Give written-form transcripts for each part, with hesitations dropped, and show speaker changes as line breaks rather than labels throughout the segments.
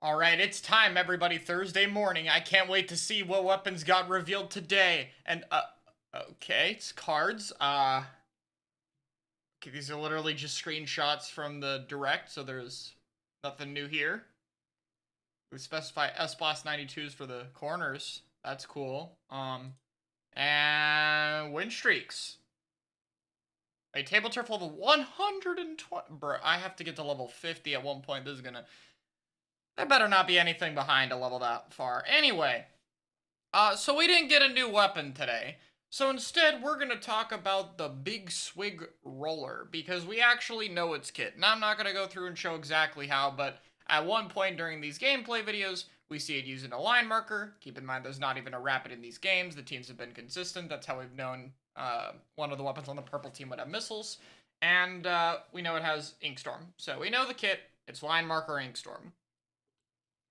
All right, it's time, everybody. Thursday morning. I can't wait to see what weapons got revealed today. And, okay, it's cards. Okay, these are literally just screenshots from the direct, so there's nothing new here. We specify S-Blast 92s for the corners. That's cool. And win streaks. A table turf level 120. Bro, I have to get to level 50 at one point. This is gonna. There better not be anything behind a level that far. Anyway, so we didn't get a new weapon today. So instead, we're going to talk about the Big Swig Roller, because we actually know its kit. Now, I'm not going to go through and show exactly how, but at one point during these gameplay videos, we see it using a line marker. Keep in mind, there's not even a rapid in these games. The teams have been consistent. That's how we've known one of the weapons on the purple team would have missiles. And we know it has Inkstorm. So we know the kit. It's line marker Inkstorm.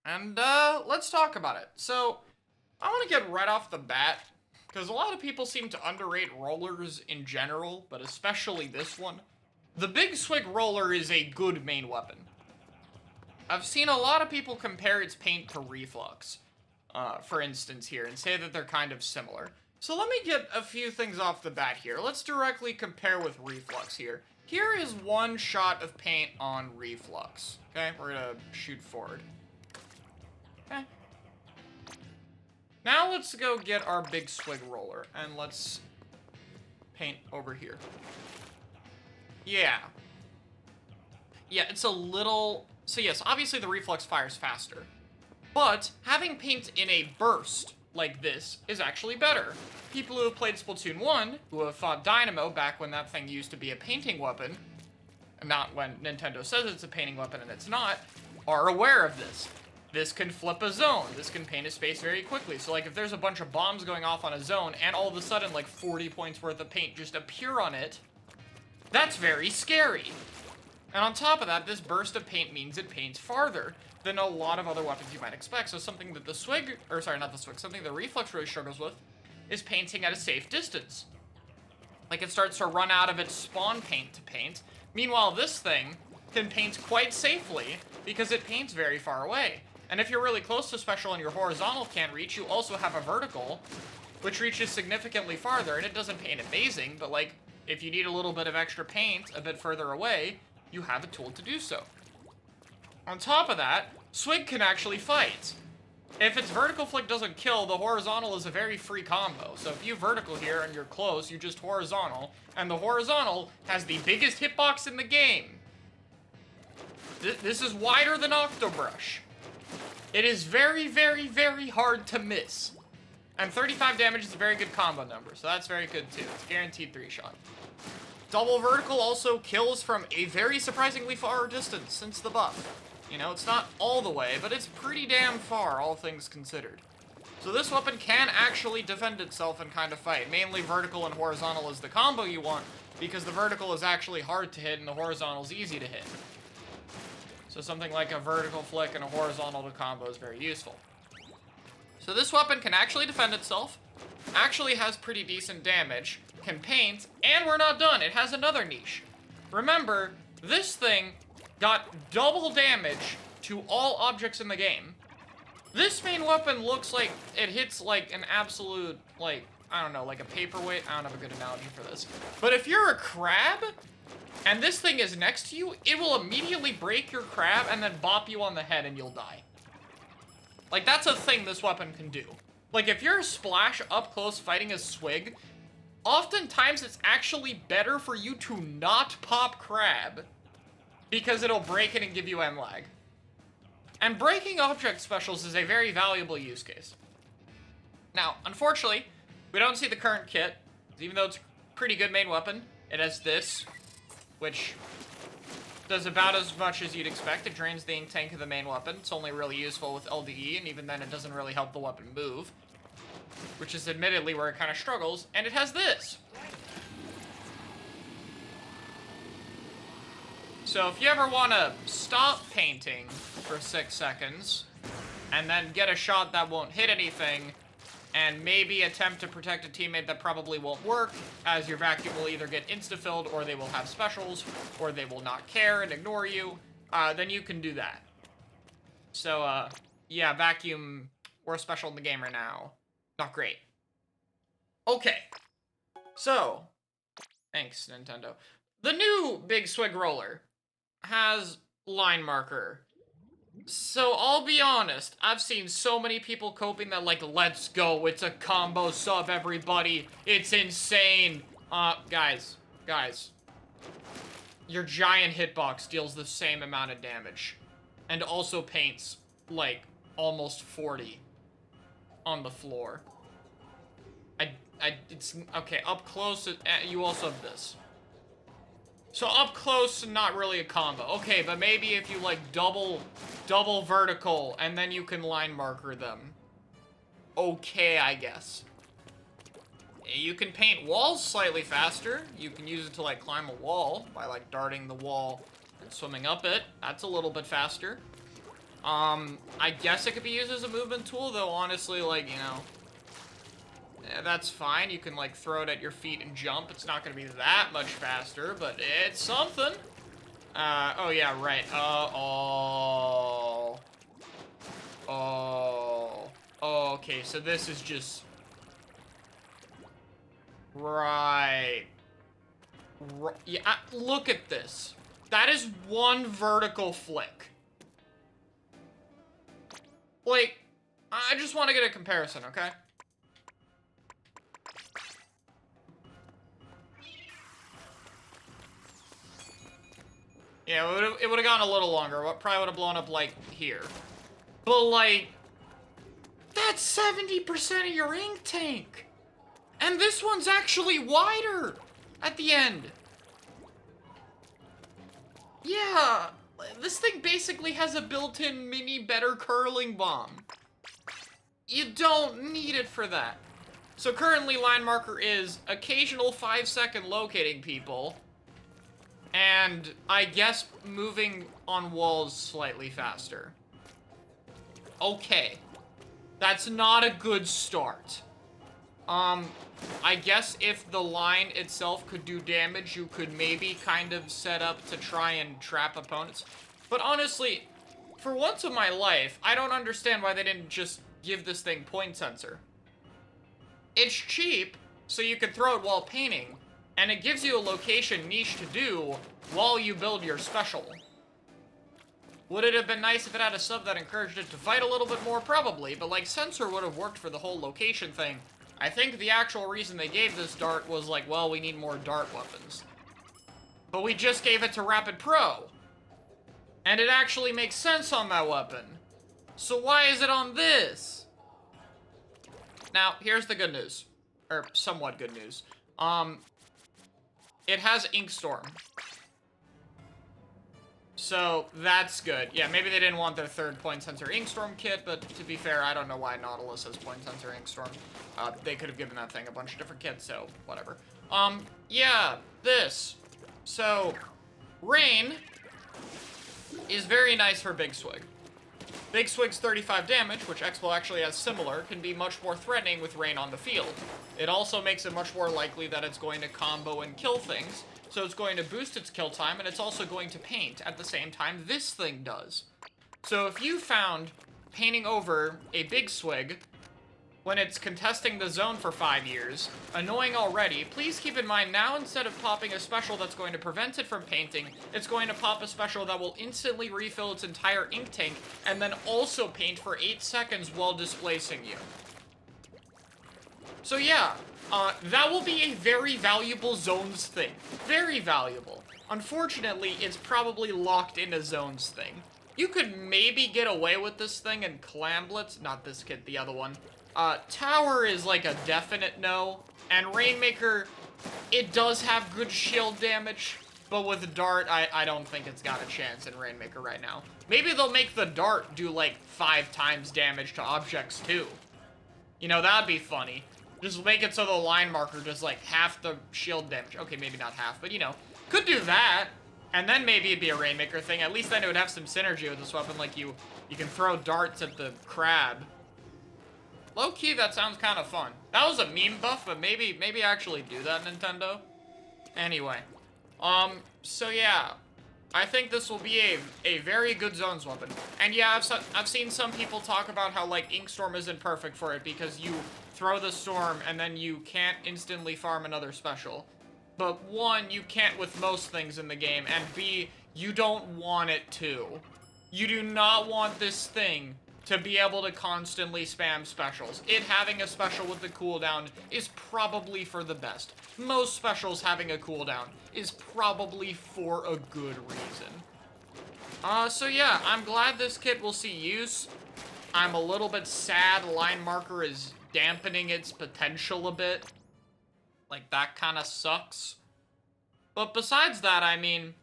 And let's talk about it. So I want to get right off the bat, because a lot of people seem to underrate rollers in general, but especially this one. The Big Swig Roller is a good main weapon. I've seen a lot of people compare its paint to Reflux, for instance here, and say that they're kind of similar. So let me get a few things off the bat here. Let's directly compare with Reflux here. Here is one shot of paint on Reflux. Okay, we're gonna shoot forward. Okay. Now let's go get our Big Swig Roller, and let's paint over here. Yeah. Yeah, it's a little... So yes, obviously the Reflux fires faster. But having paint in a burst like this is actually better. People who have played Splatoon 1, who have fought Dynamo back when that thing used to be a painting weapon, not when Nintendo says it's a painting weapon and it's not, are aware of this. This can flip a zone. This can paint a space very quickly. So, like, if there's a bunch of bombs going off on a zone, and all of a sudden, like, 40 points worth of paint just appear on it, that's very scary. And on top of that, this burst of paint means it paints farther than a lot of other weapons you might expect. So something that the Swig, or sorry, not the Swig, something the Reflux really struggles with is painting at a safe distance. Like, it starts to run out of its spawn paint to paint. Meanwhile, this thing can paint quite safely because it paints very far away. And if you're really close to special and your horizontal can't reach, you also have a vertical, which reaches significantly farther, and it doesn't paint amazing, but like, if you need a little bit of extra paint a bit further away, you have a tool to do so. On top of that, Swig can actually fight. If its vertical flick doesn't kill, the horizontal is a very free combo. So if you vertical here and you're close, you just horizontal, and the horizontal has the biggest hitbox in the game. This is wider than Octobrush. It is very, very, very hard to miss. And 35 damage is a very good combo number, so that's very good too. It's guaranteed 3-shot. Double vertical also kills from a very surprisingly far distance since the buff. You know, it's not all the way, but it's pretty damn far, all things considered. So this weapon can actually defend itself and kind of fight. Mainly vertical and horizontal is the combo you want, because the vertical is actually hard to hit and the horizontal is easy to hit. So something like a vertical flick and a horizontal to combo is very useful. So this weapon can actually defend itself, actually has pretty decent damage, can paint, and we're not done. It has another niche. Remember, this thing got double damage to all objects in the game. This main weapon looks like it hits like an absolute, like, I don't know, like a paperweight. I don't have a good analogy for this. But if you're a crab, and this thing is next to you, it will immediately break your crab and then bop you on the head and you'll die. Like, that's a thing this weapon can do. Like, if you're a Splash up close fighting a Swig, oftentimes it's actually better for you to not pop crab because it'll break it and give you M-lag. And breaking object specials is a very valuable use case. Now, unfortunately, we don't see the current kit. Even though it's a pretty good main weapon, it has this, which does about as much as you'd expect. It drains the ink tank of the main weapon. It's only really useful with LDE, and even then it doesn't really help the weapon move, which is admittedly where it kind of struggles. And it has this. So if you ever want to stop painting for 6 seconds, and then get a shot that won't hit anything, and maybe attempt to protect a teammate that probably won't work, as your vacuum will either get insta-filled, or they will have specials, or they will not care and ignore you, then you can do that. So, yeah, vacuum, worst special in the game right now. Not great. Okay. So, thanks, Nintendo. The new Big Swig Roller has line marker. So, I'll be honest, I've seen so many people coping that, like, let's go, it's a combo sub, everybody. It's insane. Guys. Your giant hitbox deals the same amount of damage. And also paints, like, almost 40 on the floor. It's, okay, up close, you also have this. So up close, not really a combo. Okay, but maybe if you, like, double vertical, and then you can line marker them. Okay, I guess. You can paint walls slightly faster. You can use it to, like, climb a wall by, like, darting the wall and swimming up it. That's a little bit faster. I guess it could be used as a movement tool, though, honestly, like, you know, that's fine. You can, like, throw it at your feet and jump. It's not gonna be that much faster, but it's something. Oh, yeah, right. Okay, so this is just... Right. Yeah, look at this. That is one vertical flick. Like, I just want to get a comparison, okay? Yeah, it would have gone a little longer. It probably would have blown up, like, here. But, like, that's 70% of your ink tank. And this one's actually wider at the end. Yeah, this thing basically has a built-in mini better curling bomb. You don't need it for that. So currently line marker is occasional 5-second locating people, and I guess moving on walls slightly faster. Okay, that's not a good start. I guess if the line itself could do damage, you could maybe kind of set up to try and trap opponents. But honestly, for once in my life, I don't understand why they didn't just give this thing point sensor. It's cheap, so you can throw it while painting, and it gives you a location niche to do while you build your special. Would it have been nice if it had a sub that encouraged it to fight a little bit more? Probably, but like sensor would have worked for the whole location thing. I think the actual reason they gave this dart was like, well, we need more dart weapons. But we just gave it to Rapid Pro. And it actually makes sense on that weapon. So why is it on this? Now, here's the good news. Or somewhat good news. It has Inkstorm. So, that's good. Yeah, maybe they didn't want their third point sensor Inkstorm kit, but to be fair, I don't know why Nautilus has point sensor Inkstorm. They could have given that thing a bunch of different kits, so whatever. Yeah, this. So, Rain is very nice for Big Swig. Big Swig's 35 damage, which Expo actually has similar, can be much more threatening with Rain on the field. It also makes it much more likely that it's going to combo and kill things, so it's going to boost its kill time, and it's also going to paint at the same time this thing does. So if you found painting over a Big Swig when it's contesting the zone for 5 years annoying already, please keep in mind now instead of popping a special that's going to prevent it from painting, it's going to pop a special that will instantly refill its entire ink tank and then also paint for 8 seconds while displacing you. So yeah, that will be a very valuable zones thing. Very valuable. Unfortunately, it's probably locked in a zones thing. You could maybe get away with this thing in Clamblets, not this kid, the other one. Tower is like a definite no, and Rainmaker, it does have good shield damage, but with Dart, I don't think it's got a chance in Rainmaker right now. Maybe they'll make the Dart do like 5 times damage to objects too. You know, that'd be funny. Just make it so the line marker does like half the shield damage. Okay, maybe not half, but you know, could do that. And then maybe it'd be a Rainmaker thing. At least then it would have some synergy with this weapon, like you can throw darts at the crab. Low-key, that sounds kind of fun. That was a meme buff, but maybe actually do that, Nintendo. Anyway. So yeah. I think this will be a very good zones weapon. And yeah, I've seen some people talk about how, like, Inkstorm isn't perfect for it because you throw the storm and then you can't instantly farm another special. But one, you can't with most things in the game, and B, you don't want it to. You do not want this thing to be able to constantly spam specials. It having a special with the cooldown is probably for the best. Most specials having a cooldown is probably for a good reason. So yeah, I'm glad this kit will see use. I'm a little bit sad line marker is dampening its potential a bit. Like, that kind of sucks. But besides that, I mean,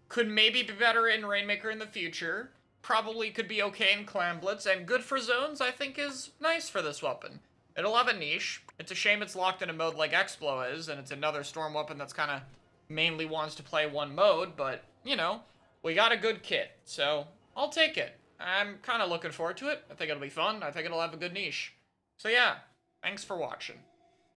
could maybe be better in Rainmaker in the future. Probably could be okay in Clan Blitz, and good for zones, I think, is nice for this weapon. It'll have a niche. It's a shame it's locked in a mode like Explo is, and it's another storm weapon that's kind of mainly wants to play one mode, but, you know, we got a good kit, so I'll take it. I'm kind of looking forward to it. I think it'll be fun. I think it'll have a good niche. So yeah, thanks for watching.